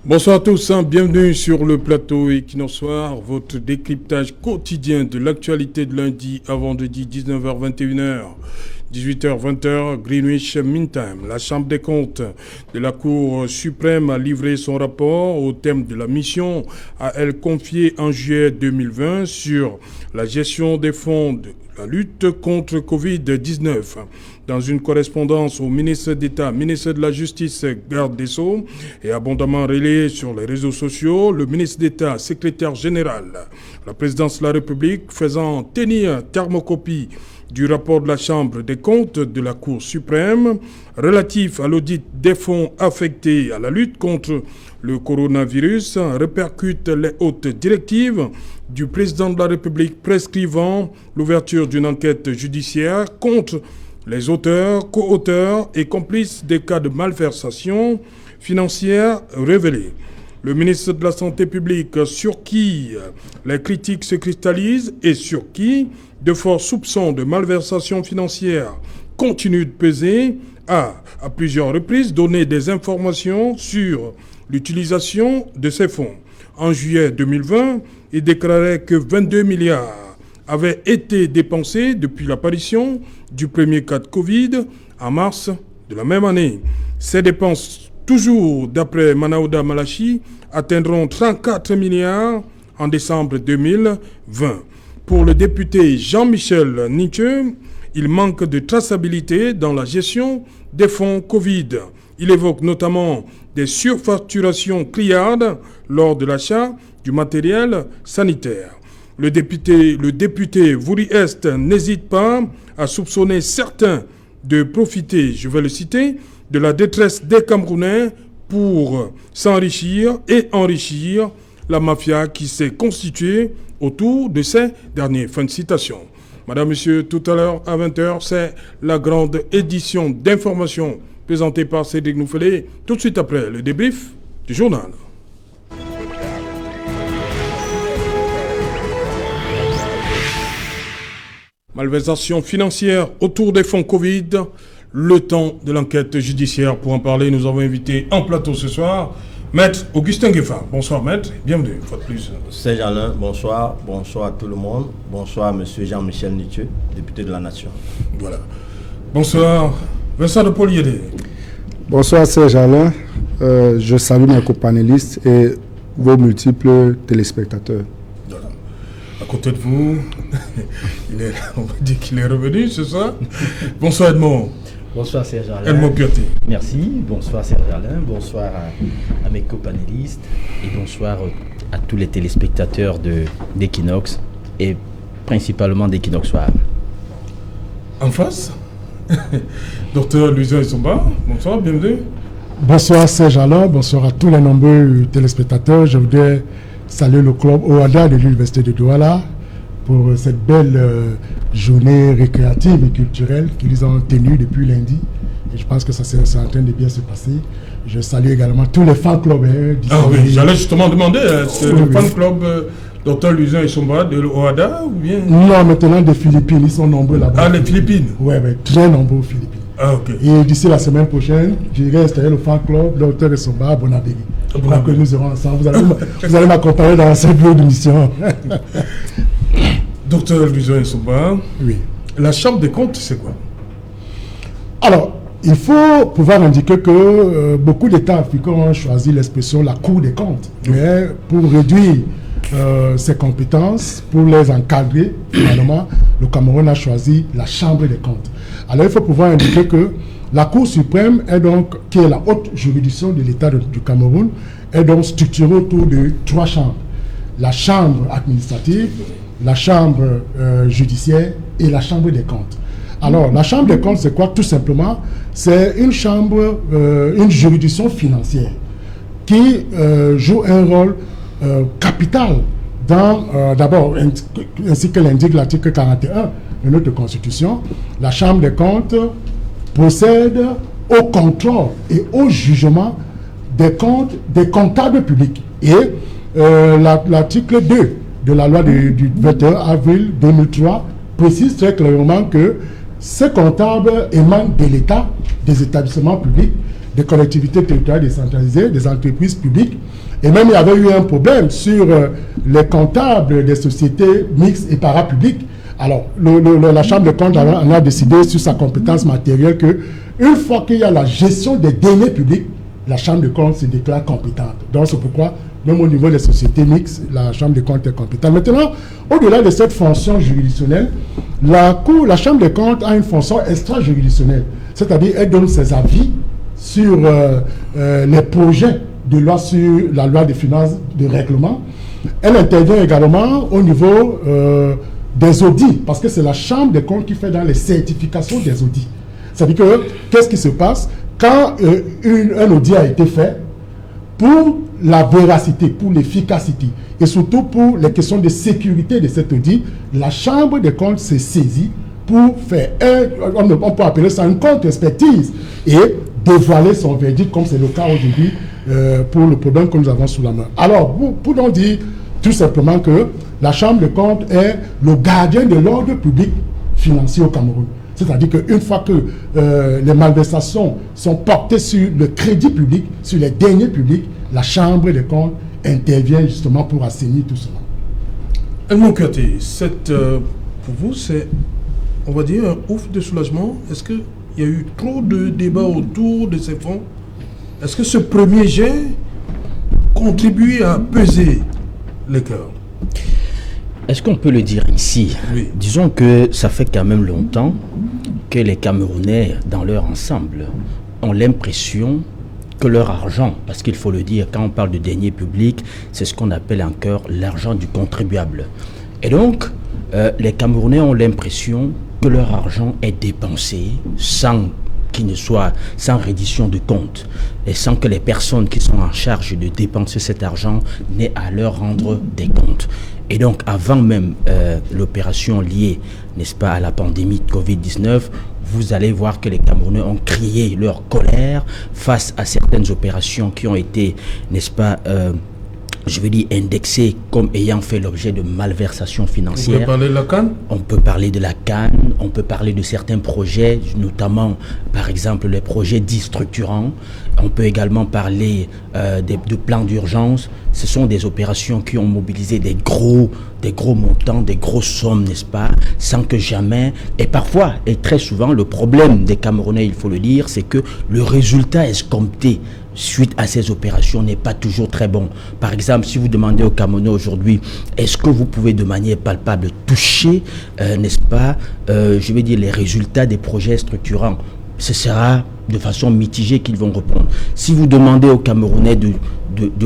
Bonsoir à tous, bienvenue sur le plateau Equinox Soir, votre décryptage quotidien de l'actualité de lundi à vendredi 19h-21h, 18h-20h, Greenwich Mean Time. La Chambre des comptes de la Cour suprême a livré son rapport au thème de la mission à elle confiée en juillet 2020 sur la gestion des fonds de la lutte contre Covid-19. Dans une correspondance au ministre d'État, ministre de la Justice, garde des Sceaux, et abondamment relayée sur les réseaux sociaux, le ministre d'État, secrétaire général, la présidence de la République, faisant tenir thermocopie du rapport de la Chambre des comptes de la Cour suprême relatif à l'audit des fonds affectés à la lutte contre le coronavirus, répercute les hautes directives du président de la République prescrivant l'ouverture d'une enquête judiciaire contre les auteurs, co-auteurs et complices des cas de malversation financière révélés. Le ministre de la Santé publique, sur qui les critiques se cristallisent et sur qui de forts soupçons de malversation financière continuent de peser, a, à plusieurs reprises, donné des informations sur l'utilisation de ces fonds. En juillet 2020, il déclarait que 22 milliards avaient été dépensés depuis l'apparition du premier cas de Covid en mars de la même année. Ces dépenses, toujours d'après Manaouda Malachi, atteindront 34 milliards en décembre 2020. Pour le député Jean-Michel Nietzsche, il manque de traçabilité dans la gestion des fonds Covid. Il évoque notamment des surfacturations criardes lors de l'achat du matériel sanitaire. Le député Vouri Est n'hésite pas à soupçonner certains de profiter, je vais le citer, de la détresse des Camerounais pour s'enrichir et enrichir la mafia qui s'est constituée autour de ces derniers. Fin de citation. Madame, Monsieur, tout à l'heure à 20h, c'est la grande édition d'information présentée par Cédric Nouffelé, tout de suite après le débrief du journal. Malversation financière autour des fonds Covid, le temps de l'enquête judiciaire. Pour en parler, nous avons invité en plateau ce soir Maître Augustin Gueffa. Bonsoir Maître, bienvenue une fois de plus. C'est Jean-Alain, bonsoir à tout le monde. Bonsoir Monsieur Jean-Michel Nietzsche, député de la Nation. Voilà. Bonsoir Vincent de Poliédé. Bonsoir Serge-Alain, je salue mes copanélistes et vos multiples téléspectateurs. Voilà. À côté de vous, on va dire qu'il est revenu ce soir. Bonsoir Edmond. Bonsoir Serge-Alain. Edmond Pioté. Merci, bonsoir Serge-Alain, bonsoir à mes copanélistes et bonsoir à tous les téléspectateurs d'Equinox et principalement d'Equinox Soir. En face, Docteur Louison Isomba, bonsoir, bienvenue. Bonsoir Serge-Alain, bonsoir à tous les nombreux téléspectateurs. Je voudrais saluer le club OADA de l'Université de Douala pour cette belle journée récréative et culturelle qu'ils ont tenue depuis lundi. Et je pense que ça c'est en train de bien se passer. Je salue également tous les fan clubs. Ah oui, j'allais justement demander, c'est le fan club Docteur Louison Isomba de l'OADA ou bien... Non, maintenant des Philippines, ils sont nombreux là-bas. Ah, les Philippines? Oui, très nombreux aux Philippines. Ah, ok. Et d'ici la semaine prochaine, j'irai installer le fan club Docteur Isomba à Bonabéry. Je crois que nous serons ensemble. Vous allez m'accompagner dans cette bureau de mission. Docteur Louison Isomba, oui. La Chambre des comptes, c'est quoi? Alors, il faut pouvoir indiquer que beaucoup d'États africains ont choisi l'expression la Cour des comptes. Mais pour réduire ses compétences, pour les encadrer, finalement, le Cameroun a choisi la Chambre des comptes. Alors, il faut pouvoir indiquer que la Cour suprême, qui est la haute juridiction de l'État du Cameroun, est donc structurée autour de trois chambres. La Chambre administrative, la Chambre judiciaire et la Chambre des comptes. Alors, la Chambre des comptes, c'est quoi? Tout simplement, c'est une chambre, une juridiction financière qui joue un rôle capital dans, d'abord, ainsi que l'indique l'article 41 de notre Constitution, la Chambre des comptes procède au contrôle et au jugement des comptes des comptables publics. Et l'article 2 de la loi du 21 avril 2003 précise très clairement que ces comptables émanent de l'État, des établissements publics, des collectivités territoriales décentralisées, des entreprises publiques. Et même il y avait eu un problème sur les comptables des sociétés mixtes et parapubliques. Alors, la Chambre des comptes en a décidé sur sa compétence matérielle que une fois qu'il y a la gestion des deniers publics, la Chambre des comptes se déclare compétente. Donc, c'est pourquoi, même au niveau des sociétés mixtes, la Chambre des comptes est compétente. Maintenant, au-delà de cette fonction juridictionnelle, la Chambre des comptes a une fonction extra-juridictionnelle. C'est-à-dire, elle donne ses avis sur les projets de loi sur la loi des finances de règlement. Elle intervient également au niveau des audits, parce que c'est la Chambre des comptes qui fait dans les certifications des audits. C'est-à-dire que, qu'est-ce qui se passe quand un audit a été fait pour la véracité, pour l'efficacité, et surtout pour les questions de sécurité de cet audit, la Chambre des comptes s'est saisie pour faire on peut appeler ça une contre-expertise et dévoiler son verdict, comme c'est le cas aujourd'hui pour le problème que nous avons sous la main. Alors, pour donc dire tout simplement que la Chambre des comptes est le gardien de l'ordre public financier au Cameroun. C'est-à-dire qu'une fois que les malversations sont portées sur le crédit public, sur les deniers publics, la Chambre des comptes intervient justement pour assainir tout cela. Edmond Kouyaté, pour vous, c'est, on va dire, un ouf de soulagement. Est-ce qu'il y a eu trop de débats autour de ces fonds? Est-ce que ce premier jet contribue à peser les cœurs? Est-ce qu'on peut le dire ici? Oui. Disons que ça fait quand même longtemps que les Camerounais, dans leur ensemble, ont l'impression que leur argent, parce qu'il faut le dire, quand on parle de deniers publics, c'est ce qu'on appelle encore l'argent du contribuable. Et donc, les Camerounais ont l'impression que leur argent est dépensé sans reddition de compte et sans que les personnes qui sont en charge de dépenser cet argent n'aient à leur rendre des comptes. Et donc, avant même l'opération liée, n'est-ce pas, à la pandémie de Covid-19, vous allez voir que les Camerounais ont crié leur colère face à certaines opérations qui ont été, n'est-ce pas, je veux dire, indexées comme ayant fait l'objet de malversations financières. Vous pouvez parler de la CAN? On peut parler de la CAN, on peut parler de certains projets, notamment, par exemple, les projets dits structurants. On peut également parler de plans d'urgence. Ce sont des opérations qui ont mobilisé des gros montants, des grosses sommes, n'est-ce pas, sans que jamais, et parfois, et très souvent, le problème des Camerounais, il faut le dire, c'est que le résultat escompté suite à ces opérations n'est pas toujours très bon. Par exemple, si vous demandez aux Camerounais aujourd'hui, est-ce que vous pouvez de manière palpable toucher, n'est-ce pas, je vais dire, les résultats des projets structurants? Ce sera de façon mitigée qu'ils vont répondre. Si vous demandez aux Camerounais de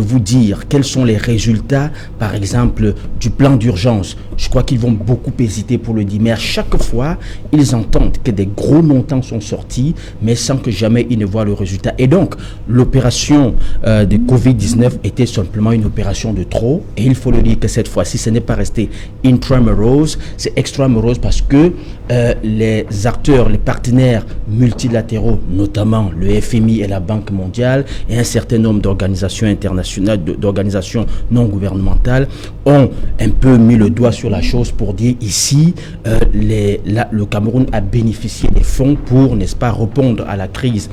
vous dire quels sont les résultats, par exemple, du plan d'urgence, je crois qu'ils vont beaucoup hésiter pour le dire, mais à chaque fois, ils entendent que des gros montants sont sortis, mais sans que jamais ils ne voient le résultat. Et donc, l'opération de Covid-19 était simplement une opération de trop, et il faut le dire que cette fois-ci, ce n'est pas resté intramuros, c'est extramuros parce que les acteurs, les partenaires multilatéraux, notamment le FMI et la Banque mondiale, et un certain nombre d'organisations internationales, d'organisations non gouvernementales, ont un peu mis le doigt sur la chose pour dire ici, le Cameroun a bénéficié des fonds pour, n'est-ce pas, répondre à la crise,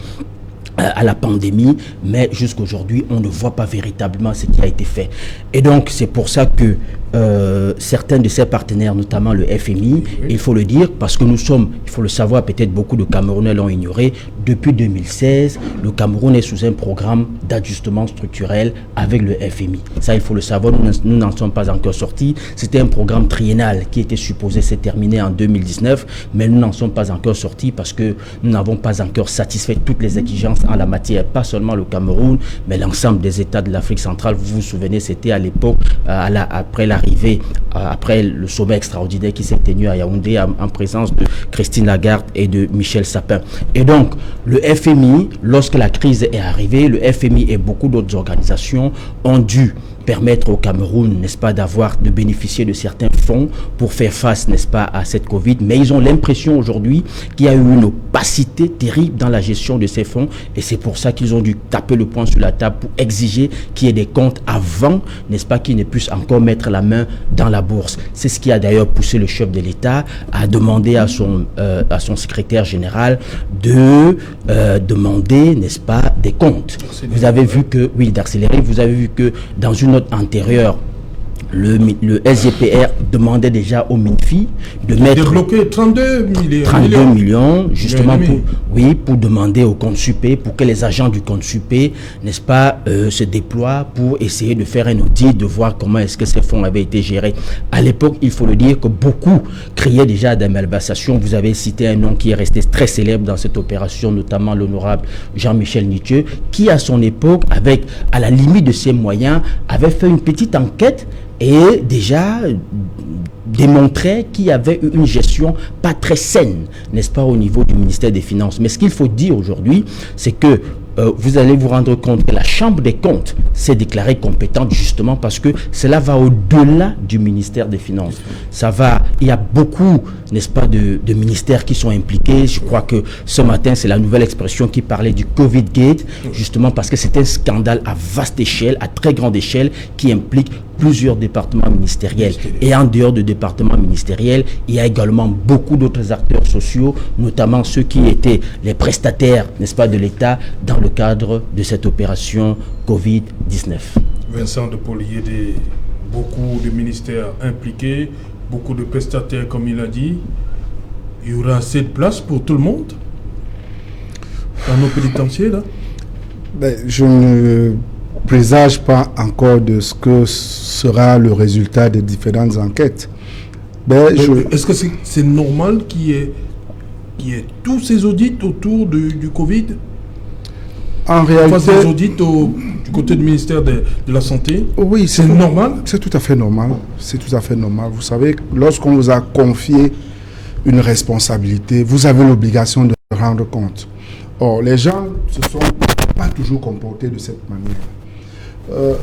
à la pandémie, mais jusqu'aujourd'hui, on ne voit pas véritablement ce qui a été fait. Et donc, c'est pour ça que certains de ses partenaires, notamment le FMI, il faut le dire, parce que nous sommes, il faut le savoir, peut-être beaucoup de Camerounais l'ont ignoré, depuis 2016, le Cameroun est sous un programme d'ajustement structurel avec le FMI. Ça, il faut le savoir, nous n'en sommes pas encore sortis. C'était un programme triennal qui était supposé se terminer en 2019, mais nous n'en sommes pas encore sortis parce que nous n'avons pas encore satisfait toutes les exigences en la matière, pas seulement le Cameroun, mais l'ensemble des États de l'Afrique centrale. Vous vous souvenez, c'était à l'époque, après le sommet extraordinaire qui s'est tenu à Yaoundé en présence de Christine Lagarde et de Michel Sapin. Et donc, le FMI, lorsque la crise est arrivée, le FMI et beaucoup d'autres organisations ont dû permettre au Cameroun, n'est-ce pas, de bénéficier de certains fonds pour faire face, n'est-ce pas, à cette Covid. Mais ils ont l'impression aujourd'hui qu'il y a eu une opacité terrible dans la gestion de ces fonds et c'est pour ça qu'ils ont dû taper le poing sur la table pour exiger qu'il y ait des comptes avant, n'est-ce pas, qu'ils ne puissent encore mettre la main dans la bourse. C'est ce qui a d'ailleurs poussé le chef de l'État à demander à son secrétaire général de demander, n'est-ce pas, des comptes. Vous avez vu que, oui, d'accélérer, vous avez vu que dans une note antérieure, le SGPR demandait déjà au MINFI de mettre débloquer 32 millions justement pour demander au compte Supé, pour que les agents du compte Supé, n'est-ce pas, se déploient pour essayer de faire un audit, de voir comment est-ce que ces fonds avaient été gérés. À l'époque, il faut le dire que beaucoup criaient déjà des malversations. Vous avez cité un nom qui est resté très célèbre dans cette opération, notamment l'honorable Jean-Michel Nitieux, qui à son époque, à la limite de ses moyens, avait fait une petite enquête et déjà démontrait qu'il y avait eu une gestion pas très saine, n'est-ce pas, au niveau du ministère des Finances. Mais ce qu'il faut dire aujourd'hui, c'est que vous allez vous rendre compte que la Chambre des comptes s'est déclarée compétente justement parce que cela va au-delà du ministère des Finances. Il y a beaucoup, n'est-ce pas, de ministères qui sont impliqués. Je crois que ce matin, c'est la nouvelle expression qui parlait du Covid Gate, justement parce que c'est un scandale à vaste échelle, à très grande échelle, qui implique plusieurs départements ministériels. Et en dehors de départements ministériels, il y a également beaucoup d'autres acteurs sociaux, notamment ceux qui étaient les prestataires, n'est-ce pas, de l'État dans le cadre de cette opération Covid-19. Vincent de Polier, beaucoup de ministères impliqués, beaucoup de prestataires, comme il a dit. Il y aura assez de place pour tout le monde dans nos pénitentiaires, là? Je ne présage pas encore de ce que sera le résultat des différentes enquêtes. Est-ce que c'est normal qu'il y ait tous ces audits autour du Covid? En réalité, des audits du côté du ministère de la Santé? Oui, c'est normal? C'est tout à fait normal. C'est tout à fait normal. Vous savez, lorsqu'on vous a confié une responsabilité, vous avez l'obligation de rendre compte. Or, les gens ne se sont pas toujours comportés de cette manière.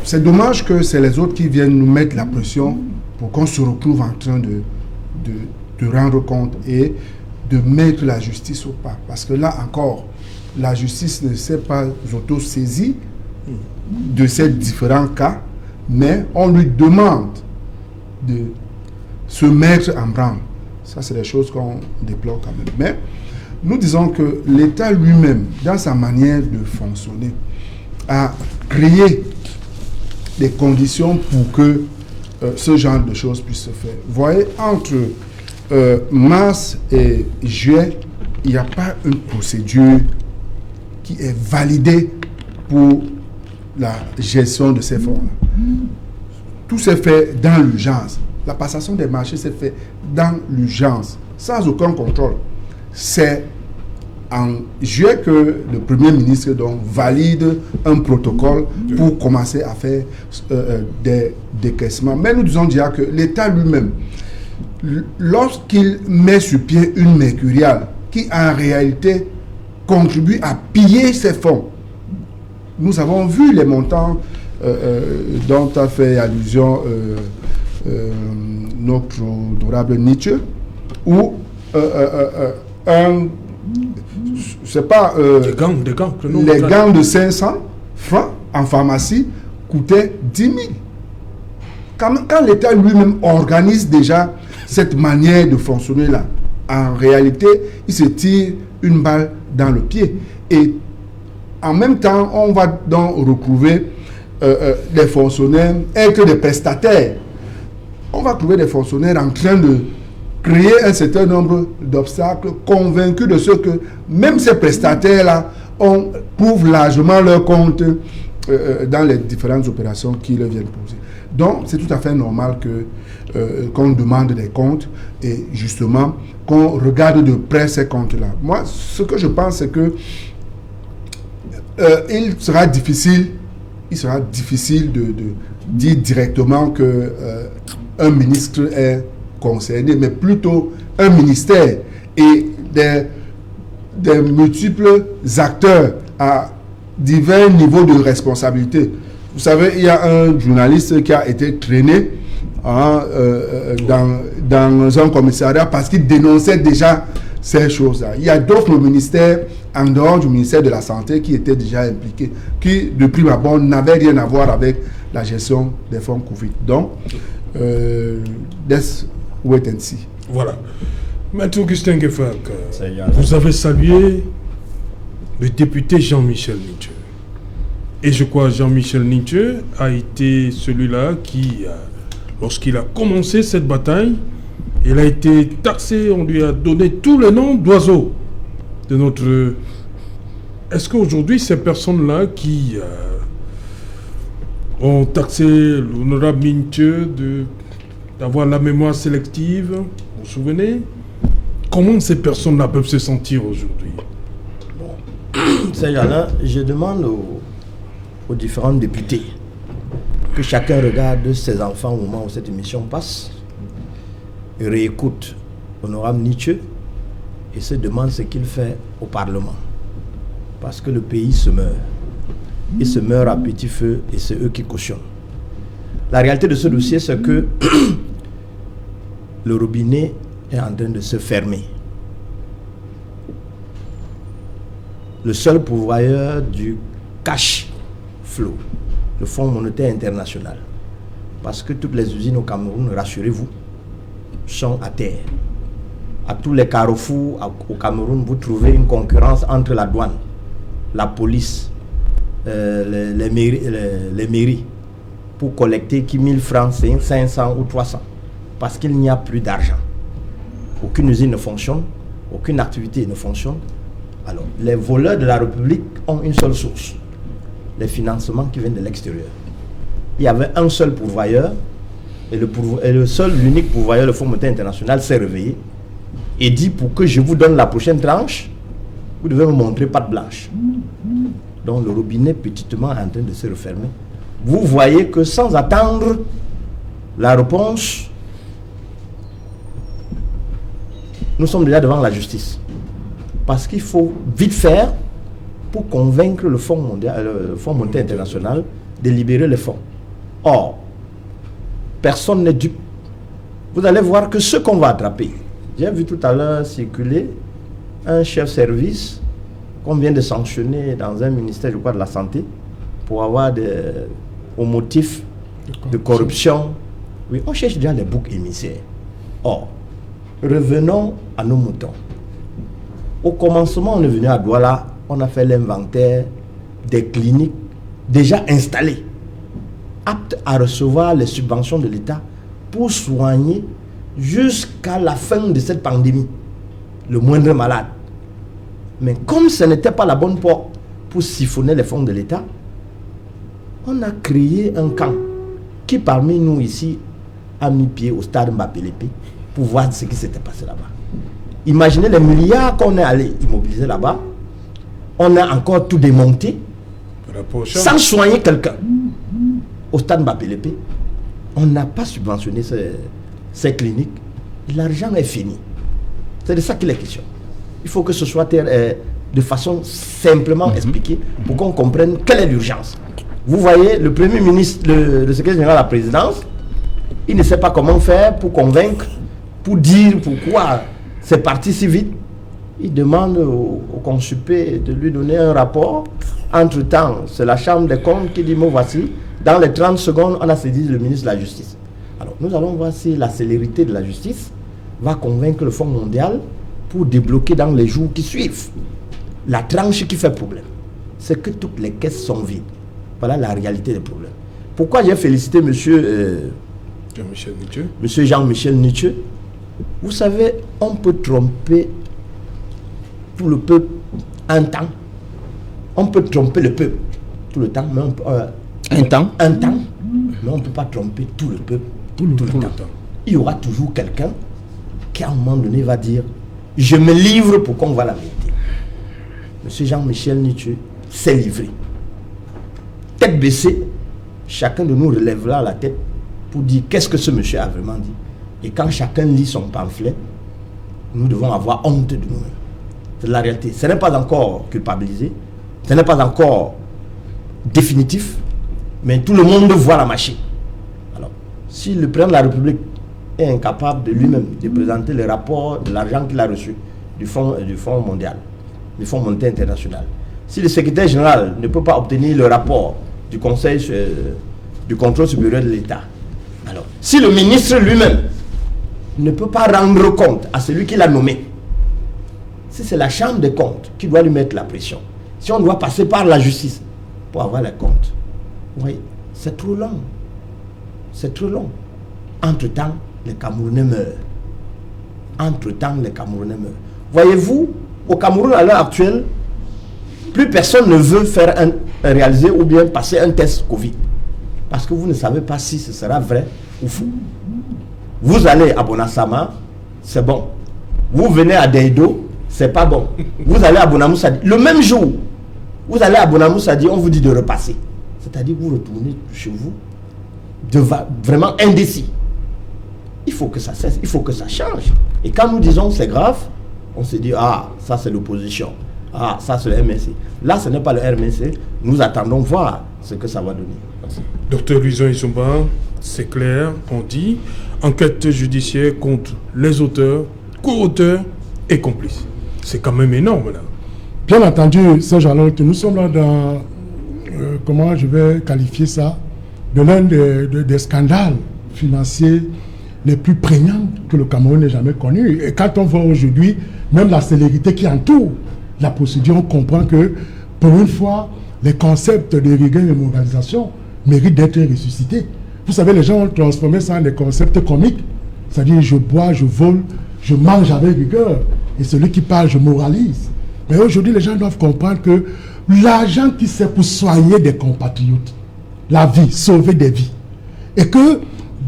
C'est dommage que c'est les autres qui viennent nous mettre la pression pour qu'on se retrouve en train de rendre compte et de mettre la justice au pas. Parce que là encore, la justice ne s'est pas auto-saisie de ces différents cas, mais on lui demande de se mettre en branle. Ça, c'est des choses qu'on déplore quand même. Mais nous disons que l'État lui-même, dans sa manière de fonctionner, a créé des conditions pour que ce genre de choses puisse se faire. Vous voyez, entre mars et juillet, il n'y a pas une procédure qui est validée pour la gestion de ces fonds-là. Tout s'est fait dans l'urgence. La passation des marchés s'est fait dans l'urgence, sans aucun contrôle. C'est en juillet que le Premier ministre donc valide un protocole pour commencer à faire des décaissements. Mais nous disons déjà que l'État lui-même, lorsqu'il met sur pied une mercuriale qui en réalité contribue à piller ses fonds, nous avons vu les montants dont a fait allusion notre honorable Nitieux, où c'est pas les gants de 500 francs en pharmacie coûtaient 10 000. Quand l'État lui-même organise déjà cette manière de fonctionner là, en réalité, il se tire une balle dans le pied. Et en même temps, on va donc retrouver des fonctionnaires être des prestataires. On va trouver des fonctionnaires en train de créer un certain nombre d'obstacles, convaincus de ce que même ces prestataires-là prouvent largement leur compte dans les différentes opérations qui leur viennent poser. Donc, c'est tout à fait normal qu'on demande des comptes et justement qu'on regarde de près ces comptes-là. Moi, ce que je pense, c'est que il sera difficile de dire directement que un ministre est concerné, mais plutôt un ministère et des multiples acteurs à divers niveaux de responsabilité. Vous savez, il y a un journaliste qui a été traîné dans un commissariat parce qu'il dénonçait déjà ces choses-là. Il y a d'autres ministères en dehors du ministère de la Santé qui étaient déjà impliqués, qui de prime abord n'avaient rien à voir avec la gestion des fonds Covid. Donc, let's wait and see. Voilà. Maître Augustin Gueffak, vous avez salué le député Jean-Michel Nitche. Et je crois que Jean-Michel Nitche a été celui-là qui, lorsqu'il a commencé cette bataille, il a été taxé, on lui a donné tout le nom d'oiseau de notre... Est-ce qu'aujourd'hui, ces personnes-là qui ont taxé l'honorable Nitche d'avoir la mémoire sélective, vous vous souvenez? Comment ces personnes-là peuvent se sentir aujourd'hui? Ces gens-là, je demande aux différents députés que chacun regarde ses enfants au moment où cette émission passe, et réécoute honorable Nitche et se demande ce qu'il fait au Parlement. Parce que le pays se meurt. Il se meurt à petit feu et c'est eux qui cautionnent. La réalité de ce dossier, c'est que le robinet est en train de se fermer. Le seul pourvoyeur du cash flow, le Fonds monétaire international, parce que toutes les usines au Cameroun, rassurez-vous, sont à terre. À tous les carrefours au Cameroun, vous trouvez une concurrence entre la douane, la police, les mairies, pour collecter qui 1000 francs, 500 ou 300, parce qu'il n'y a plus d'argent. Aucune usine ne fonctionne, aucune activité ne fonctionne. Alors, les voleurs de la République ont une seule source, les financements qui viennent de l'extérieur. Il y avait un seul pourvoyeur, et l'unique pourvoyeur, le Fonds monétaire international, s'est réveillé et dit: pour que je vous donne la prochaine tranche, vous devez me montrer patte blanche. Donc le robinet petitement est en train de se refermer. Vous voyez que sans attendre la réponse, nous sommes déjà devant la justice. Parce qu'il faut vite faire pour convaincre le Fonds monétaire international de libérer les fonds. Or, personne n'est dupe. Vous allez voir que ce qu'on va attraper, j'ai vu tout à l'heure circuler un chef service qu'on vient de sanctionner dans un ministère, je crois, de la Santé, pour avoir au motif de corruption. Oui, on cherche déjà les boucs émissaires. Or, revenons à nos moutons. Au commencement, on est venu à Douala, on a fait l'inventaire des cliniques déjà installées, aptes à recevoir les subventions de l'État pour soigner jusqu'à la fin de cette pandémie le moindre malade. Mais comme ce n'était pas la bonne porte pour siphonner les fonds de l'État, on a créé un camp qui parmi nous ici a mis pied au stade Mbappé-Lépé pour voir ce qui s'était passé là-bas. Imaginez les milliards qu'on est allé immobiliser là-bas. On a encore tout démonté sans soigner quelqu'un. Au stade Mbappé-Lépé, on n'a pas subventionné ces cliniques. L'argent est fini. C'est de ça qu'il est question. Il faut que ce soit de façon simplement expliquée pour qu'on comprenne quelle est l'urgence. Vous voyez, le Premier ministre, le secrétaire général de la présidence, il ne sait pas comment faire pour convaincre, pour dire pourquoi c'est parti si vite. Il demande au consulpé de lui donner un rapport. Entre-temps, c'est la Chambre des comptes qui dit: moi voici, dans les 30 secondes, on a saisi le ministre de la Justice. Alors, nous allons voir si la célérité de la justice va convaincre le Fonds mondial pour débloquer dans les jours qui suivent. La tranche qui fait problème, c'est que toutes les caisses sont vides. Voilà la réalité des problèmes. Pourquoi j'ai félicité monsieur Jean-Michel Nitche? Vous savez, on peut tromper tout le peuple un temps. On peut tromper le peuple tout le temps, mais mais on ne peut pas tromper tout le peuple tout le temps. Il y aura toujours quelqu'un qui à un moment donné va dire: je me livre pour qu'on voit la vérité. Monsieur Jean-Michel Nitche s'est livré. Tête baissée, chacun de nous relèvera la tête pour dire qu'est-ce que ce monsieur a vraiment dit. Et quand chacun lit son pamphlet, nous devons avoir honte de nous-mêmes. C'est la réalité. Ce n'est pas encore culpabilisé, ce n'est pas encore définitif, Mais tout le monde voit la machine. Alors, si le président de la République est incapable de lui-même de présenter le rapport de l'argent qu'il a reçu du Fonds mondial, du Fonds monétaire international, si le secrétaire général ne peut pas obtenir le rapport du Conseil du contrôle supérieur de l'État, alors, si le ministre lui-même ne peut pas rendre compte à celui qui l'a nommé, si c'est la Chambre des comptes qui doit lui mettre la pression, si on doit passer par la justice pour avoir les comptes, oui, c'est trop long. C'est trop long. Entre-temps, les Camerounais meurent. Entre-temps, les Camerounais meurent. Voyez-vous, au Cameroun, à l'heure actuelle, plus personne ne veut réaliser ou bien passer un test Covid. Parce que vous ne savez pas si ce sera vrai ou faux. Vous allez à Bonassama, c'est bon. Vous venez à Deido, c'est pas bon. Vous allez à Bonamoussadi, le même jour, vous allez à Bonamoussadi, on vous dit de repasser. C'est-à-dire que vous retournez chez vous vraiment indécis. Il faut que ça cesse, il faut que ça change. Et quand nous disons c'est grave, on se dit, ah, ça c'est l'opposition. Ah, ça c'est le MNC. Là, ce n'est pas le MNC. Nous attendons voir ce que ça va donner. Merci. Docteur Louison Issoumba, c'est clair, on dit, enquête judiciaire contre les auteurs, co-auteurs et complices. C'est quand même énorme là. Bien entendu, Saint-Jean-Lorte, nous sommes là dans, comment je vais qualifier ça, de l'un des scandales financiers les plus prégnants que le Cameroun n'ait jamais connus. Et quand on voit aujourd'hui, même la célérité qui entoure la procédure, on comprend que, pour une fois, les concepts de rigueur et de moralisation méritent d'être ressuscités. Vous savez, les gens ont transformé ça en des concepts comiques. C'est-à-dire, je bois, je vole, je mange avec rigueur. Et celui qui parle, je moralise. Mais aujourd'hui, les gens doivent comprendre que l'argent qui sert pour soigner des compatriotes, la vie, sauver des vies, et que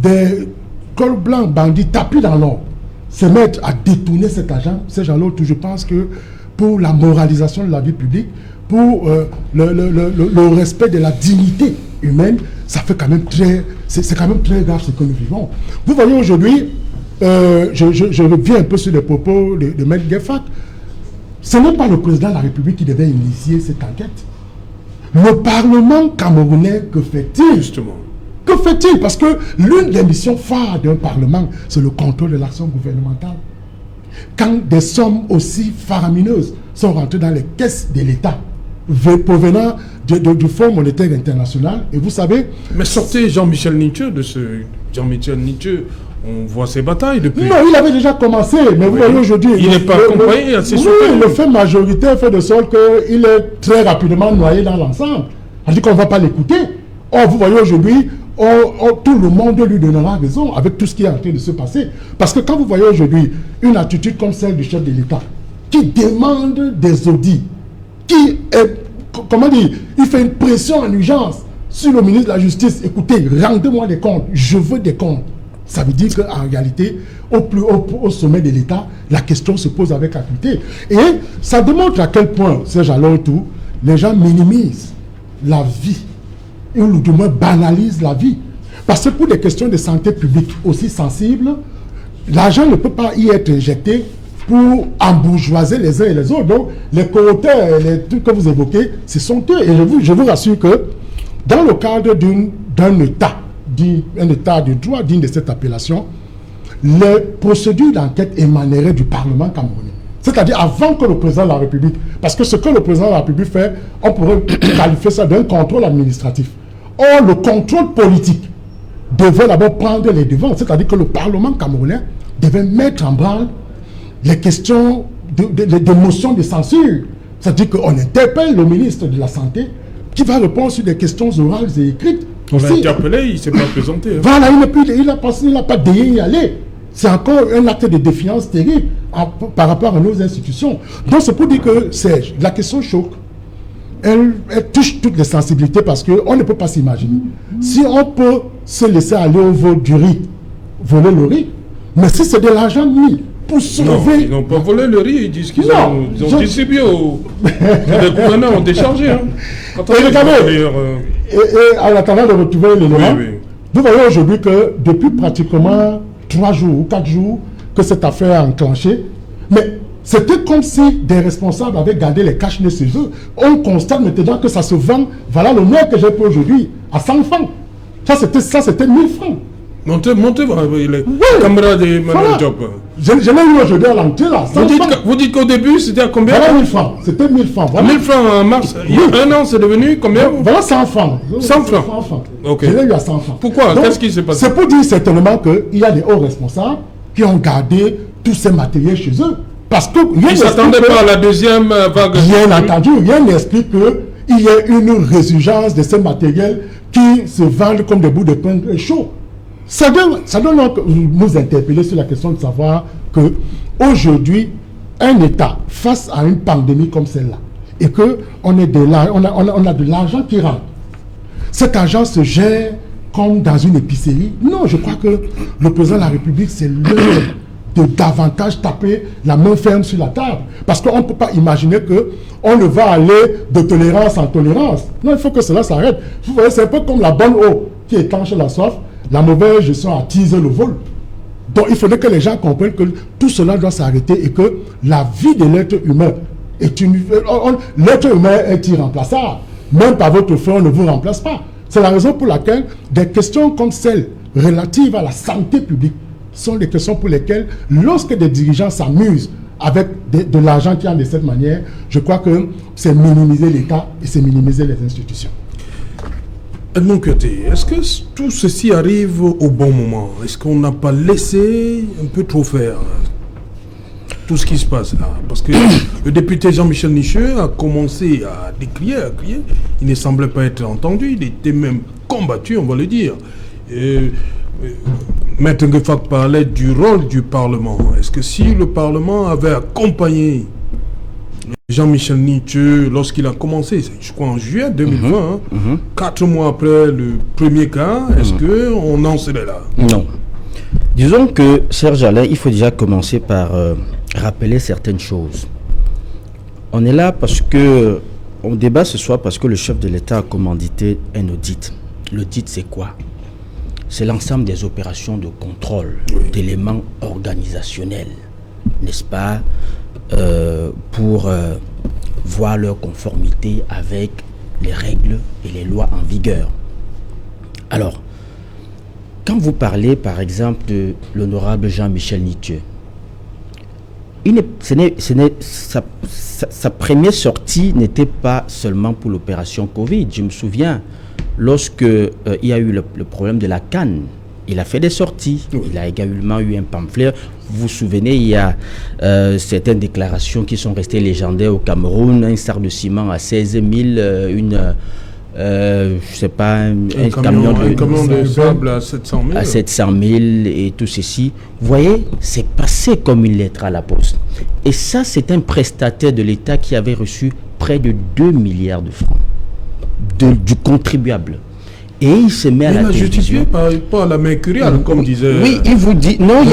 des cols blancs bandits tapis dans l'or se mettent à détourner cet argent, ces gens-là, je pense que pour la moralisation de la vie publique, pour le respect de la dignité humaine, ça fait quand même c'est quand même très grave ce que nous vivons. Vous voyez aujourd'hui, je reviens un peu sur les propos de Maître Gueffak. Ce n'est pas le président de la République qui devait initier cette enquête. Le Parlement camerounais, que fait-il? Justement. Que fait-il? Parce que l'une des missions phares d'un Parlement, c'est le contrôle de l'action gouvernementale. Quand des sommes aussi faramineuses sont rentrées dans les caisses de l'État, provenant du Fonds monétaire international, et vous savez... Mais sortez Jean-Michel Nietzsche de ce... Jean-Michel Nietzsche, on voit ses batailles depuis... Non, il avait déjà commencé, mais vous voyez aujourd'hui... Il n'est pas accompagné assez souvent. Oui, le fait majoritaire fait de sorte qu'il est très rapidement noyé dans l'ensemble. C'est-à-dire qu'on ne va pas l'écouter. Or, vous voyez aujourd'hui, tout le monde lui donnera raison avec tout ce qui est en train de se passer. Parce que quand vous voyez aujourd'hui une attitude comme celle du chef de l'État, qui demande des audits, qui est, comment dire, il fait une pression en urgence sur le ministre de la Justice, écoutez, rendez-moi des comptes, je veux des comptes. Ça veut dire qu'en réalité, au sommet de l'État, la question se pose avec acuité. Et ça démontre à quel point, ces gens-là autour, les gens minimisent la vie, ou du moins banalisent la vie. Parce que pour des questions de santé publique aussi sensibles, l'argent ne peut pas y être injecté pour embourgeoiser les uns et les autres. Donc, les co-auteurs, les trucs que vous évoquez, ce sont eux. Et je vous rassure que dans le cadre d'un État, un État de droit digne de cette appellation, les procédures d'enquête émaneraient du Parlement camerounais. C'est-à-dire avant que le président de la République, parce que ce que le président de la République fait, on pourrait qualifier ça d'un contrôle administratif. Or, le contrôle politique devait d'abord prendre les devants, c'est-à-dire que le Parlement camerounais devait mettre en branle les questions de motions de censure. C'est-à-dire qu'on interpelle le ministre de la Santé qui va répondre sur des questions orales et écrites. On l'a interpellé, il ne s'est pas présenté. Hein. Voilà, il n'a pas décidé d'y aller. C'est encore un acte de défiance terrible par rapport à nos institutions. Donc c'est pour dire que la question choque. Elle touche toutes les sensibilités parce qu'on ne peut pas s'imaginer. Si on peut se laisser aller au vol du riz, voler le riz, mais si c'est de l'argent mis pour sauver... Non, ils n'ont pas volé le riz, ils disent qu'ils ont distribué les gouverneurs ont déchargé. Hein. Et regardez, et en attendant de retrouver l'élément, vous voyez aujourd'hui que depuis pratiquement 3 jours ou 4 jours que cette affaire a enclenché, mais C'était comme si des responsables avaient gardé les cache-nez chez eux. On constate maintenant que ça se vend, voilà le nom que j'ai pour aujourd'hui, à 100 francs. Ça, c'était 1000 francs. Montez, les camarades de Manuel Diop. Je l'ai eu aujourd'hui à l'entrée, là. Vous dites qu'au début, c'était à combien? Voilà 1000 francs. C'était 1000 francs. Voilà. 1000 francs en mars. Il y a un an, c'est devenu combien? Voilà 100 francs. 100 francs. Ok. Je l'ai eu à 100 francs. Pourquoi? Qu'est-ce qui s'est passé? C'est pour dire certainement qu'il y a des hauts responsables qui ont gardé tous ces matériels chez eux. Parce que ils ne s'attendaient pas à la deuxième vague. Bien entendu, rien n'explique qu'il y ait une résurgence de ces matériels qui se vendent comme des bouts de pain chaud. Ça doit donc nous interpeller sur la question de savoir que aujourd'hui, un État, face à une pandémie comme celle-là, et qu'on a de l'argent qui rentre, cet argent se gère comme dans une épicerie. Non, je crois que le président de la République, c'est l'heure de davantage taper la main ferme sur la table. Parce qu'on ne peut pas imaginer qu'on ne va aller de tolérance en tolérance. Non, il faut que cela s'arrête. Vous voyez, c'est un peu comme la bonne eau qui étanche la soif. La mauvaise gestion attise le vol. Donc il faudrait que les gens comprennent que tout cela doit s'arrêter et que la vie de l'être humain est l'être humain est irremplaçable. Même par votre fait, on ne vous remplace pas. C'est la raison pour laquelle des questions comme celles relatives à la santé publique sont des questions pour lesquelles, lorsque des dirigeants s'amusent avec de l'argent qui entre de cette manière, je crois que c'est minimiser l'État et c'est minimiser les institutions. Edmond Kouyaté, est-ce que tout ceci arrive au bon moment? Est-ce qu'on n'a pas laissé un peu trop faire tout ce qui se passe là? Parce que le député Jean-Michel Nicheux a commencé à crier. Il ne semblait pas être entendu. Il était même combattu, on va le dire. Maître Ngefak parlait du rôle du Parlement. Est-ce que si le Parlement avait accompagné Jean-Michel Nicheux lorsqu'il a commencé, je crois en juillet 2020, 4 mois après le premier cas, est-ce qu'on en serait là? Non. Disons que, Serge Alain, il faut déjà commencer par rappeler certaines choses. On est là parce que, on débat ce soir parce que le chef de l'État a commandité un audit. L'audit, c'est quoi? C'est l'ensemble des opérations de contrôle, d'éléments organisationnels, n'est-ce pas, pour voir leur conformité avec les règles et les lois en vigueur. Alors, quand vous parlez, par exemple, de l'honorable Jean-Michel Nicheux, sa première sortie n'était pas seulement pour l'opération Covid. Je me souviens, lorsque il y a eu le problème de la canne, il a fait des sorties. Il a également eu un pamphlet. Vous vous souvenez, il y a certaines déclarations qui sont restées légendaires au Cameroun. Un sac de ciment à 16 000, je sais pas, un camion de sable à 700 000. À 700 000 et tout ceci. Vous voyez, c'est passé comme une lettre à la poste. Et ça, c'est un prestataire de l'État qui avait reçu près de 2 milliards de francs du contribuable. Et il se met à la télévision. Justifié par la mercuriale, comme disait... Oui, il vous dit... Non, il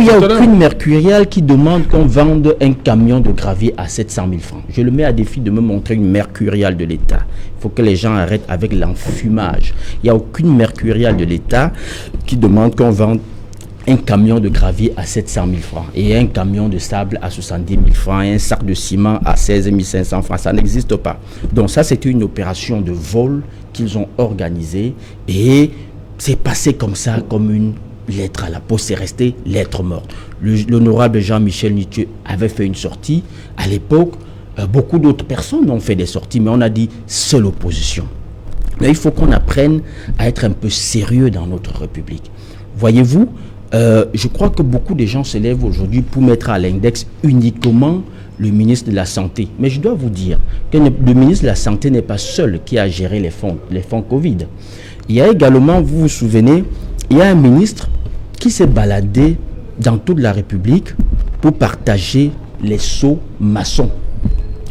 n'y a aucune mercuriale qui demande qu'on vende un camion de gravier à 700 000 francs. Je le mets à défi de me montrer une mercuriale de l'État. Il faut que les gens arrêtent avec l'enfumage. Il n'y a aucune mercuriale de l'État qui demande qu'on vende un camion de gravier à 700 000 francs et un camion de sable à 70 000 francs et un sac de ciment à 16 500 francs. Ça n'existe pas. Donc ça, c'était une opération de vol qu'ils ont organisée et c'est passé comme ça, comme une lettre à la poste. C'est resté lettre morte. L'honorable Jean-Michel Nicheux avait fait une sortie. À l'époque, beaucoup d'autres personnes ont fait des sorties, mais on a dit seule opposition. Mais il faut qu'on apprenne à être un peu sérieux dans notre République. Voyez-vous, je crois que beaucoup de gens se lèvent aujourd'hui pour mettre à l'index uniquement le ministre de la Santé. Mais je dois vous dire que le ministre de la Santé n'est pas seul qui a géré les fonds Covid. Il y a également, vous vous souvenez, il y a un ministre qui s'est baladé dans toute la République pour partager les seaux maçons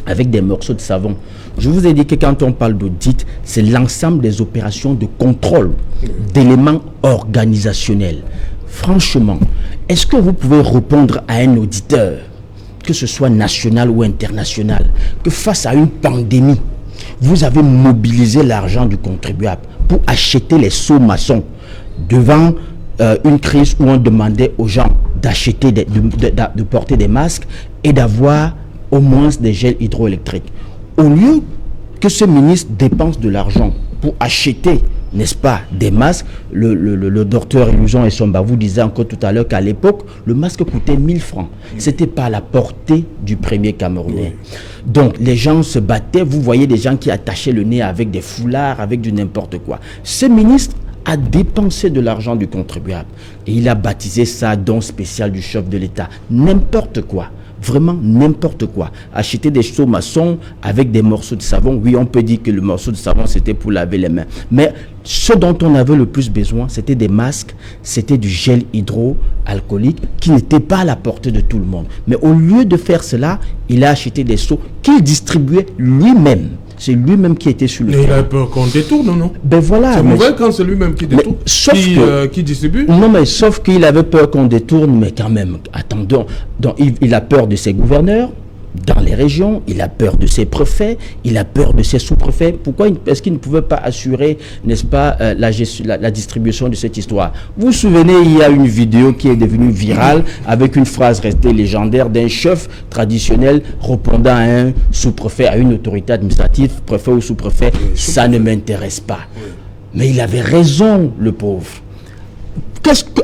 avec des morceaux de savon. Je vous ai dit que quand on parle d'audit, c'est l'ensemble des opérations de contrôle, d'éléments organisationnels. Franchement, est-ce que vous pouvez répondre à un auditeur, que ce soit national ou international, que face à une pandémie, vous avez mobilisé l'argent du contribuable pour acheter les seaux maçons devant une crise où on demandait aux gens d'acheter, de porter des masques et d'avoir au moins des gels hydroélectriques. Au lieu que ce ministre dépense de l'argent pour acheter, n'est-ce pas, des masques, le docteur Illusion Essomba vous disait encore tout à l'heure qu'à l'époque, le masque coûtait 1000 francs. C'était pas à la portée du premier Camerounais. Oui. Donc, les gens se battaient. Vous voyez des gens qui attachaient le nez avec des foulards, avec du n'importe quoi. Ce ministre a dépensé de l'argent du contribuable. Et il a baptisé ça don spécial du chef de l'État. N'importe quoi. Vraiment n'importe quoi. Acheter des seaux maçons avec des morceaux de savon. Oui, on peut dire que le morceau de savon, c'était pour laver les mains. Mais ce dont on avait le plus besoin, c'était des masques, c'était du gel hydroalcoolique qui n'était pas à la portée de tout le monde. Mais au lieu de faire cela, il a acheté des seaux qu'il distribuait lui-même. C'est lui-même qui était sur le terrain. Il a peur qu'on détourne, non? Ben voilà. C'est mauvais quand c'est lui-même qui détourne, qui distribue. Non, mais sauf qu'il avait peur qu'on détourne, mais quand même, attendons. Donc, il a peur de ses gouverneurs dans les régions, il a peur de ses préfets, il a peur de ses sous-préfets. Pourquoi est-ce qu'il ne pouvait pas assurer, n'est-ce pas, la distribution de cette histoire? Vous vous souvenez, il y a une vidéo qui est devenue virale avec une phrase restée légendaire d'un chef traditionnel répondant à un sous-préfet, à une autorité administrative, préfet ou sous-préfet, ça ne m'intéresse pas. Mais il avait raison, le pauvre.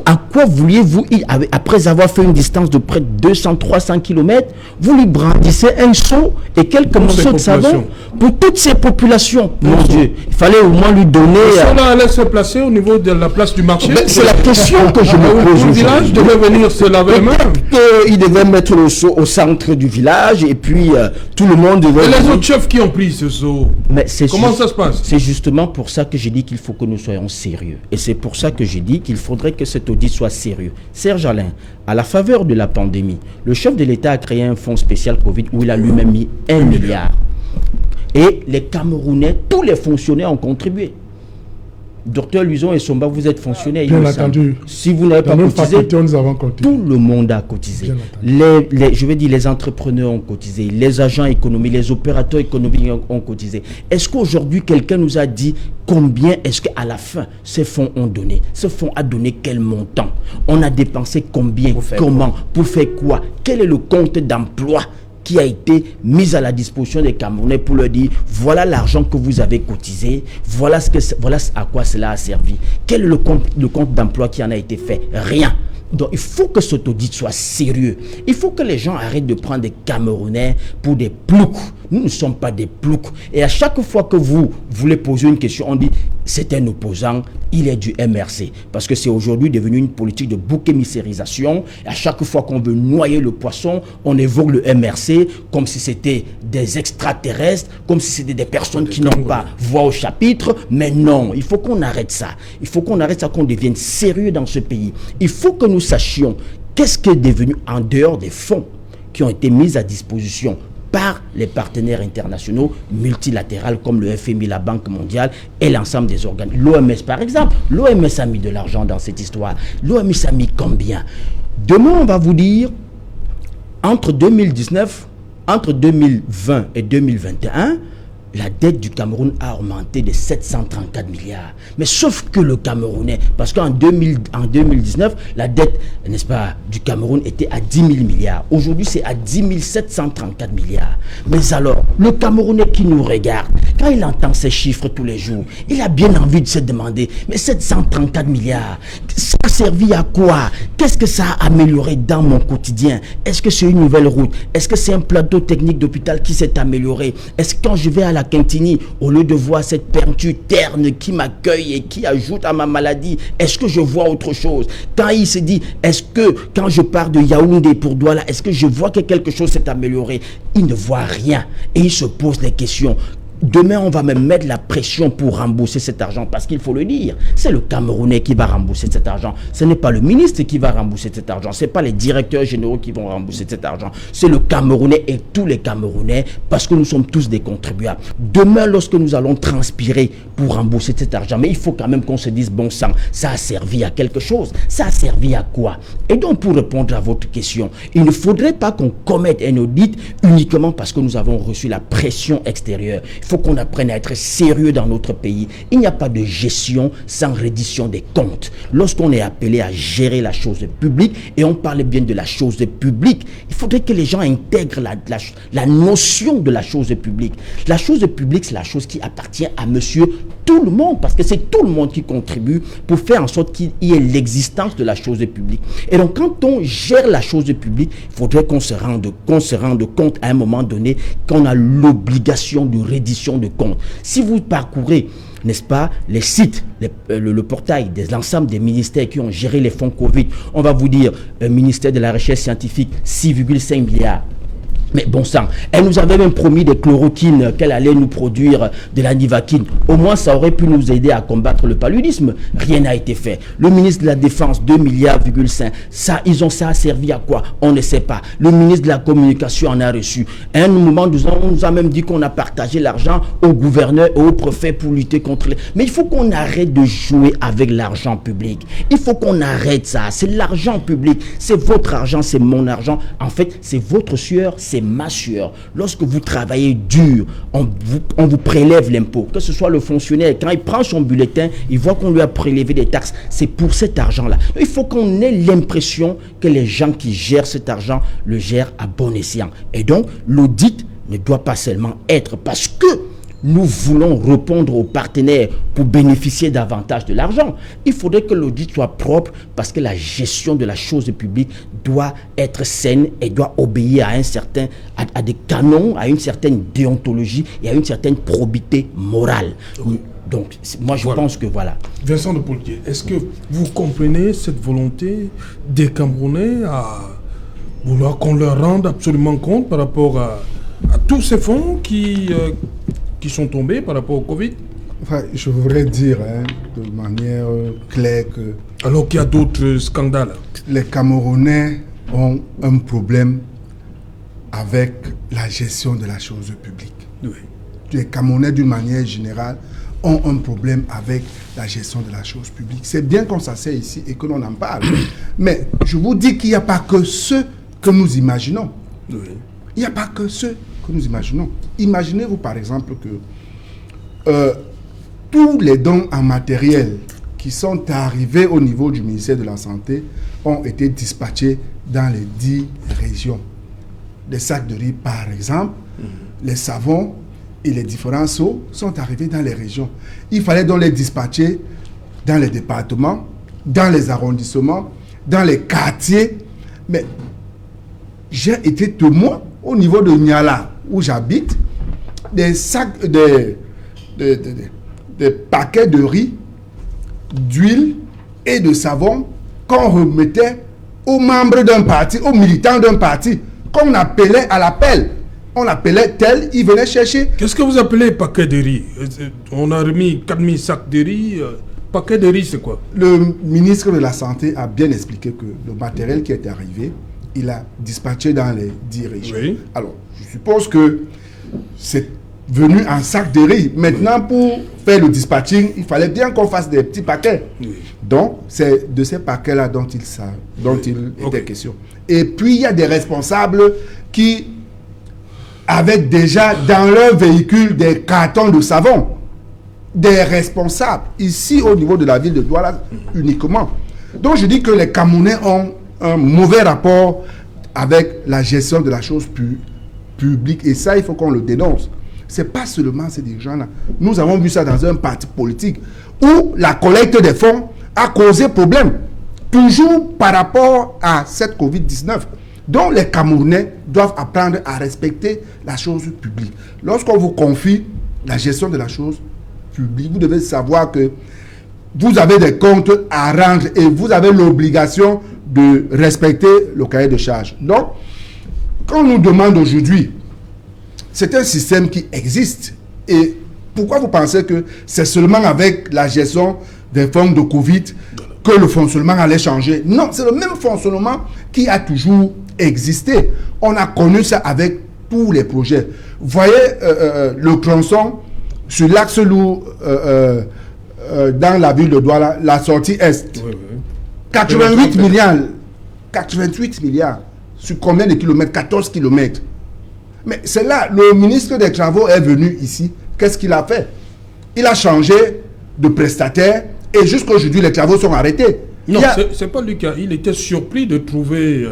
À quoi vouliez-vous, après avoir fait une distance de près de 200-300 km, vous lui brandissez un seau et quelques morceaux de savon pour toutes ces populations? Mon Dieu, il fallait au moins lui donner... Cela allait se placer au niveau de la place du marché. C'est la question que je me pose. Le village devait venir se laver les mains. Il devait mettre le seau au centre du village et puis tout le monde devait... Et les autres chefs qui ont pris ce seau, comment ça se passe? C'est justement pour ça que j'ai dit qu'il faut que nous soyons sérieux. Et c'est pour ça que j'ai dit qu'il faudrait que cet audit soit sérieux. Serge Alain, à la faveur de la pandémie, le chef de l'État a créé un fonds spécial Covid où il a lui-même mis 1 milliard. Et les Camerounais, tous les fonctionnaires ont contribué. Docteur Luison Essomba, vous êtes fonctionnaire. Bien entendu. Si vous n'avez pas cotisé, nous avons cotisé. Tout le monde a cotisé. Je veux dire, les entrepreneurs ont cotisé, les agents économiques, les opérateurs économiques ont cotisé. Est-ce qu'aujourd'hui, quelqu'un nous a dit combien est-ce qu'à la fin, ces fonds ont donné? Ce fonds a donné quel montant? On a dépensé combien? Comment? Pour faire quoi? Quel est le compte d'emploi qui a été mise à la disposition des Camerounais pour leur dire voilà l'argent que vous avez cotisé, voilà à quoi cela a servi. Quel est le compte d'emploi qui en a été fait? Rien. Donc il faut que cet audit soit sérieux. Il faut que les gens arrêtent de prendre des Camerounais pour des ploucs. Nous ne sommes pas des ploucs. Et à chaque fois que vous voulez poser une question, on dit c'est un opposant, il est du MRC. Parce que c'est aujourd'hui devenu une politique de bouc émissérisation. Et à chaque fois qu'on veut noyer le poisson, on évoque le MRC comme si c'était des extraterrestres, comme si c'était des personnes qui n'ont pas voix au chapitre. Mais non, il faut qu'on arrête ça. Il faut qu'on arrête ça, qu'on devienne sérieux dans ce pays. Il faut que nous sachions qu'est-ce qui est devenu en dehors des fonds qui ont été mis à disposition par les partenaires internationaux multilatéraux comme le FMI, la Banque mondiale et l'ensemble des organes. L'OMS par exemple, l'OMS a mis de l'argent dans cette histoire. L'OMS a mis combien? Demain on va vous dire, entre 2020 et 2021, la dette du Cameroun a augmenté de 734 milliards. Mais sauf que le Camerounais, parce qu'en 2019, la dette, n'est-ce pas, du Cameroun était à 10 000 milliards. Aujourd'hui, c'est à 10 734 milliards. Mais alors, le Camerounais qui nous regarde, quand il entend ces chiffres tous les jours, il a bien envie de se demander, mais 734 milliards, ça a servi à quoi? Qu'est-ce que ça a amélioré dans mon quotidien? Est-ce que c'est une nouvelle route? Est-ce que c'est un plateau technique d'hôpital qui s'est amélioré? Est-ce que quand je vais à la Quintini, au lieu de voir cette peinture terne qui m'accueille et qui ajoute à ma maladie, est-ce que je vois autre chose? Quand il se dit, est-ce que quand je pars de Yaoundé pour Douala, est-ce que je vois que quelque chose s'est amélioré? Il ne voit rien et il se pose des questions. Demain, on va même mettre la pression pour rembourser cet argent, parce qu'il faut le dire, c'est le Camerounais qui va rembourser cet argent. Ce n'est pas le ministre qui va rembourser cet argent, ce n'est pas les directeurs généraux qui vont rembourser cet argent, c'est le Camerounais et tous les Camerounais, parce que nous sommes tous des contribuables. Demain, lorsque nous allons transpirer pour rembourser cet argent, mais il faut quand même qu'on se dise, bon sang, ça a servi à quelque chose, ça a servi à quoi? Et donc, pour répondre à votre question, il ne faudrait pas qu'on commette un audit uniquement parce que nous avons reçu la pression extérieure. Il faut qu'on apprenne à être sérieux dans notre pays. Il n'y a pas de gestion sans reddition des comptes. Lorsqu'on est appelé à gérer la chose publique, et on parle bien de la chose publique, il faudrait que les gens intègrent la notion de la chose publique. La chose publique, c'est la chose qui appartient à monsieur tout le monde, parce que c'est tout le monde qui contribue pour faire en sorte qu'il y ait l'existence de la chose publique. Et donc, quand on gère la chose publique, il faudrait qu'on se rende compte à un moment donné qu'on a l'obligation de reddition de comptes. Si vous parcourez, n'est-ce pas, les sites, le portail de l'ensemble des ministères qui ont géré les fonds Covid, on va vous dire, ministère de la Recherche scientifique, 6,5 milliards. Mais bon sang, elle nous avait même promis des chloroquines, qu'elle allait nous produire de la nivaquine. Au moins, ça aurait pu nous aider à combattre le paludisme. Rien n'a été fait. Le ministre de la Défense, 2,5 milliards. Ça a servi à quoi? On ne sait pas. Le ministre de la Communication en a reçu. À un moment, on nous a même dit qu'on a partagé l'argent au gouverneur et au préfet pour lutter contre les... Mais il faut qu'on arrête de jouer avec l'argent public. Il faut qu'on arrête ça. C'est l'argent public. C'est votre argent, c'est mon argent. En fait, c'est votre sueur, c'est ma sueur. Lorsque vous travaillez dur, on vous prélève l'impôt. Que ce soit le fonctionnaire, quand il prend son bulletin, il voit qu'on lui a prélevé des taxes. C'est pour cet argent-là. Il faut qu'on ait l'impression que les gens qui gèrent cet argent le gèrent à bon escient. Et donc, l'audit ne doit pas seulement être parce que nous voulons répondre aux partenaires pour bénéficier davantage de l'argent. Il faudrait que l'audit soit propre parce que la gestion de la chose publique doit être saine et doit obéir à des canons, à une certaine déontologie et à une certaine probité morale. Donc, moi, je pense que voilà. Vincent de Poulquier, est-ce que vous comprenez cette volonté des Camerounais à vouloir qu'on leur rende absolument compte par rapport à tous ces fonds qui sont tombés par rapport au Covid? Enfin, je voudrais dire de manière claire que... Alors qu'il y a d'autres scandales. Les Camerounais ont un problème avec la gestion de la chose publique. Oui. Les Camerounais, d'une manière générale, ont un problème avec la gestion de la chose publique. C'est bien qu'on s'assied ici et que l'on en parle. Mais je vous dis qu'il n'y a pas que ceux que nous imaginons. Oui. Il n'y a pas que ceux que nous imaginons. Imaginez-vous par exemple que tous les dons en matériel qui sont arrivés au niveau du ministère de la Santé ont été dispatchés dans les 10 régions. Les sacs de riz par exemple, les savons et les différents seaux sont arrivés dans les régions. Il fallait donc les dispatcher dans les départements, dans les arrondissements, dans les quartiers. Mais j'ai été témoin au niveau de Niala, où j'habite, des sacs, des paquets de riz, d'huile et de savon qu'on remettait aux membres d'un parti, aux militants d'un parti, qu'on appelait à l'appel. On l'appelait tel, il venait chercher. Qu'est-ce que vous appelez paquet de riz? On a remis 4000 sacs de riz. Paquet de riz, c'est quoi? Le ministre de la Santé a bien expliqué que le matériel qui est arrivé, il a dispatché dans les 10 régions. Oui. Alors, je suppose que c'est venu en sac de riz. Maintenant, pour faire le dispatching, il fallait bien qu'on fasse des petits paquets. Oui. Donc, c'est de ces paquets-là dont il était question. Et puis, il y a des responsables qui avaient déjà dans leur véhicule des cartons de savon. Des responsables, ici au niveau de la ville de Douala uniquement. Donc, je dis que les Camerounais ont un mauvais rapport avec la gestion de la chose publique. Et ça, il faut qu'on le dénonce. Ce n'est pas seulement ces dirigeants-là. Nous avons vu ça dans un parti politique où la collecte des fonds a causé problème. Toujours par rapport à cette Covid-19. Donc, les Camerounais doivent apprendre à respecter la chose publique. Lorsqu'on vous confie la gestion de la chose publique, vous devez savoir que vous avez des comptes à rendre et vous avez l'obligation de respecter le cahier de charges. Donc, quand on nous demande aujourd'hui, c'est un système qui existe. Et pourquoi vous pensez que c'est seulement avec la gestion des fonds de Covid que le fonctionnement allait changer? Non, c'est le même fonctionnement qui a toujours existé. On a connu ça avec tous les projets. Vous voyez le tronçon sur l'axe lourd dans la ville de Douala, la sortie Est. Oui, oui. 88 milliards. 88 milliards. Sur combien de kilomètres? 14 kilomètres. Mais c'est là, le ministre des Travaux est venu ici. qu'est-ce qu'il a fait? Il a changé de prestataire et jusqu'à aujourd'hui, les travaux sont arrêtés. Non, c'est pas lui il était surpris de trouver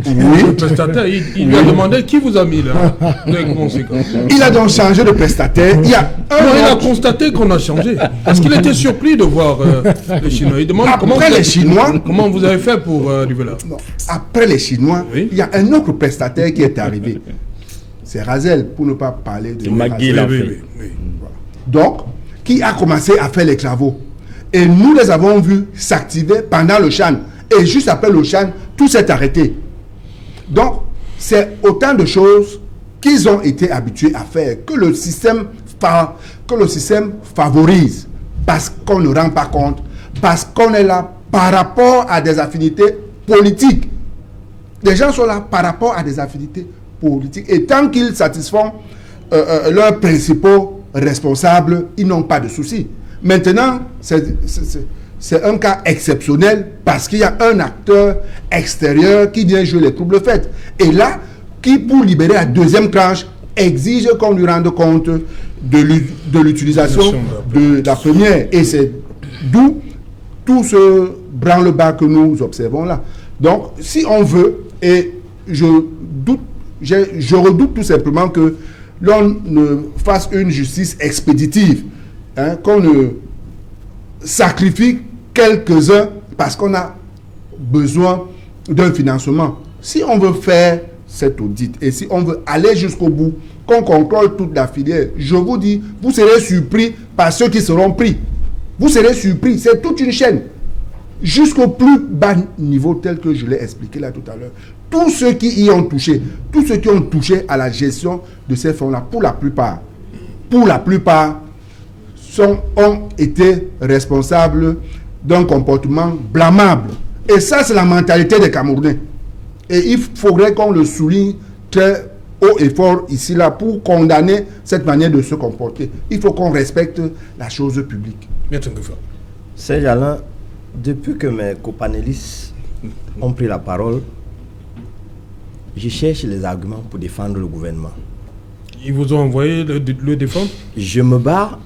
Oui. le prestataire. Il lui a demandé qui vous a mis là. Les conséquences. Il a donc changé de prestataire. Il y a Non, il a constaté qu'on a changé. Parce qu'il était surpris de voir les Chinois. Il demande comment vous avez fait pour arriver là. Non. Après les Chinois, Oui. il y a un autre prestataire qui est arrivé. C'est Razel, pour ne pas parler de McGill, Razel. en fait. Oui. Donc, qui a commencé à faire les travaux. Et nous les avons vus s'activer pendant le Chan. Et juste après le Chan, tout s'est arrêté. Donc, c'est autant de choses qu'ils ont été habitués à faire, que le système favorise, parce qu'on ne rend pas compte, parce qu'on est là par rapport à des affinités politiques. Les gens sont là par rapport à des affinités politiques. Et tant qu'ils satisfont leurs principaux responsables, ils n'ont pas de soucis. Maintenant, c'est un cas exceptionnel parce qu'il y a un acteur extérieur qui vient jouer les troubles faits. Et là, qui pour libérer la deuxième tranche exige qu'on lui rende compte de l'utilisation de la première. Et c'est d'où tout ce branle-bas que nous observons là. Donc, si on veut, et je redoute tout simplement que l'on ne fasse une justice expéditive, qu'on ne sacrifie quelques-uns parce qu'on a besoin d'un financement. Si on veut faire cet audit et si on veut aller jusqu'au bout, qu'on contrôle toute la filière, je vous dis, vous serez surpris par ceux qui seront pris. Vous serez surpris, c'est toute une chaîne. Jusqu'au plus bas niveau tel que je l'ai expliqué là tout à l'heure. Tous ceux qui y ont touché, tous ceux qui ont touché à la gestion de ces fonds-là, pour la plupart, ont été responsables d'un comportement blâmable. Et ça, c'est la mentalité des Camerounais. Et il faudrait qu'on le souligne très haut et fort ici, là, pour condamner cette manière de se comporter. Il faut qu'on respecte la chose publique. Serge Alain, depuis que mes copanélistes ont pris la parole, je cherche les arguments pour défendre le gouvernement. Ils vous ont envoyé le défendre? Je me bats,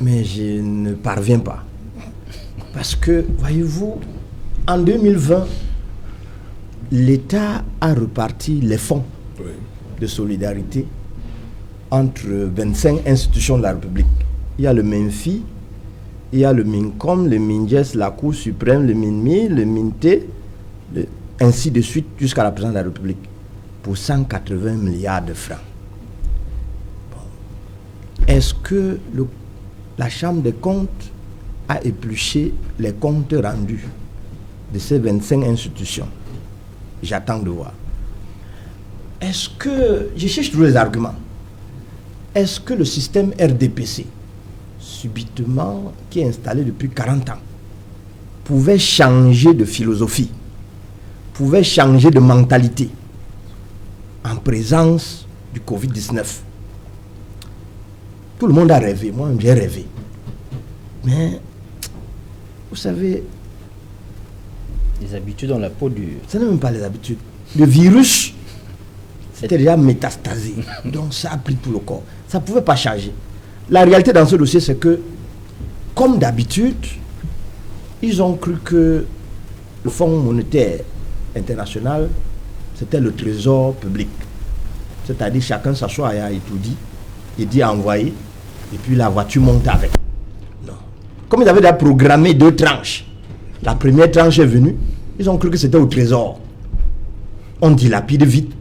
mais je ne parviens pas. Parce que, voyez-vous, en 2020, l'État a reparti les fonds de solidarité entre 25 institutions de la République. Il y a le MINFI, il y a le MINCOM, le MINJES, la Cour suprême, le MINMI, le MINTE, ainsi de suite jusqu'à la présidence de la République, pour 180 milliards de francs. Bon. Est-ce que la Chambre des comptes a épluché les comptes rendus de ces 25 institutions? J'attends de voir. Est-ce que, je cherche toujours les arguments, est-ce que le système RDPC, subitement, qui est installé depuis 40 ans, pouvait changer de philosophie, pouvait changer de mentalité en présence du Covid-19? Tout le monde a rêvé, moi j'ai rêvé. Mais, vous savez, les habitudes ont la peau dure. ce n'est même pas les habitudes. Le virus était déjà métastasé. Donc ça a pris tout le corps. Ça ne pouvait pas changer. La réalité dans ce dossier, c'est que, comme d'habitude, ils ont cru que le Fonds monétaire international, c'était le trésor public. C'est-à-dire chacun s'assoit à étudier, il dit envoyer, et puis la voiture monte avec. Non. Comme ils avaient déjà programmé 2 tranches, la première tranche est venue, ils ont cru que c'était au trésor. On dilapide vite,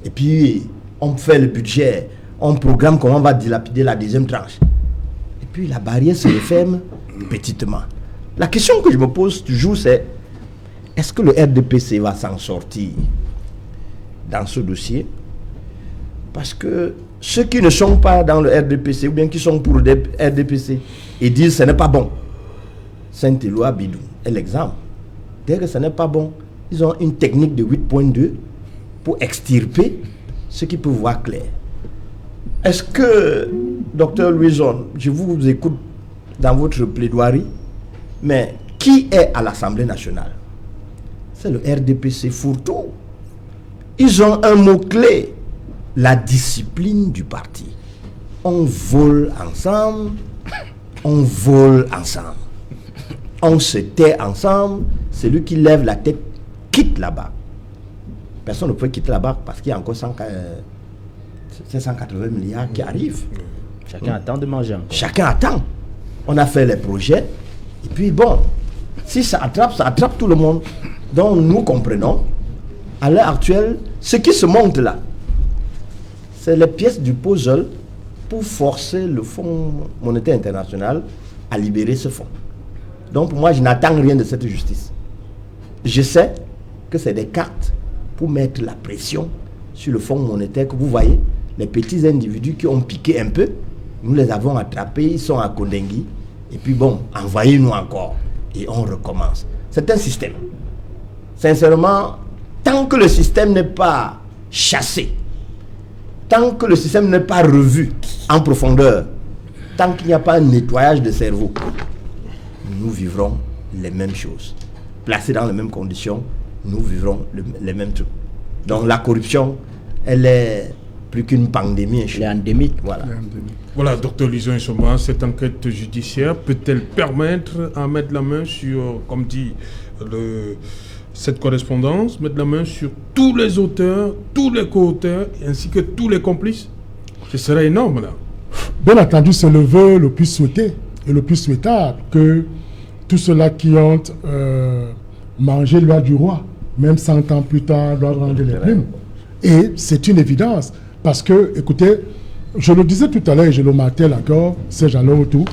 et puis on fait le budget, on programme comment on va dilapider la deuxième tranche. Et puis la barrière se referme petitement. La question que je me pose toujours, c'est est-ce que le RDPC va s'en sortir dans ce dossier? Parce que ceux qui ne sont pas dans le RDPC, ou bien qui sont pour le RDPC, et disent ce n'est pas bon. Saint-Éloi Bidou est l'exemple. Dès que ce n'est pas bon, ils ont une technique de 8.2 pour extirper ceux qui peuvent voir clair. Est-ce que, Dr Louison, je vous écoute dans votre plaidoirie, mais qui est à l'Assemblée nationale? C'est le RDPC fourre-tout. Ils ont un mot-clé, la discipline du parti. on vole ensemble, on vole ensemble. On se tait ensemble, celui qui lève la tête quitte là-bas. Personne ne peut quitter là-bas parce qu'il y a encore 180 milliards qui arrivent. Chacun attend de manger. Chacun attend. On a fait les projets. Et puis bon, si ça attrape tout le monde. Donc nous comprenons, à l'heure actuelle, ce qui se monte là, c'est les pièces du puzzle pour forcer le Fonds monétaire international à libérer ce fonds. Donc pour moi, je n'attends rien de cette justice. Je sais que c'est des cartes pour mettre la pression sur le Fonds monétaire que vous voyez. Les petits individus qui ont piqué un peu, nous les avons attrapés, ils sont à Kondengui. Et puis bon, envoyez-nous encore. Et on recommence. C'est un système. Sincèrement, tant que le système n'est pas chassé, tant que le système n'est pas revu en profondeur, tant qu'il n'y a pas un nettoyage de cerveau, nous vivrons les mêmes choses. Placés dans les mêmes conditions, nous vivrons les mêmes trucs. Donc la corruption, elle est plus qu'une pandémie. Elle est endémique. Voilà. Voilà, docteur Lison Nsoma, cette enquête judiciaire peut-elle permettre à mettre la main sur, comme dit cette correspondance, mettre la main sur tous les auteurs, tous les co-auteurs, ainsi que tous les complices? Ce serait énorme, là. Bien entendu, c'est le vœu le plus souhaité et le plus souhaitable que tous ceux-là qui ont mangé l'oie du roi, même 100 ans plus tard, doivent rendre les plumes. Et c'est une évidence. Parce que, écoutez, je le disais tout à l'heure et je le martèle encore, ces gens-là autour.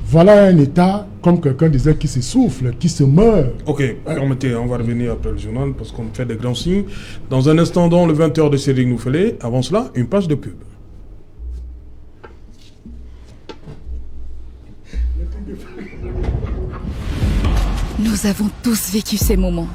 Voilà un État, comme quelqu'un disait, qui s'essouffle, qui se meurt. Ok, permettez, on va revenir après le journal parce qu'on fait des grands signes. Dans un instant, dans le 20h de Cédric Noufélé, avant cela, une page de pub. Nous avons tous vécu ces moments.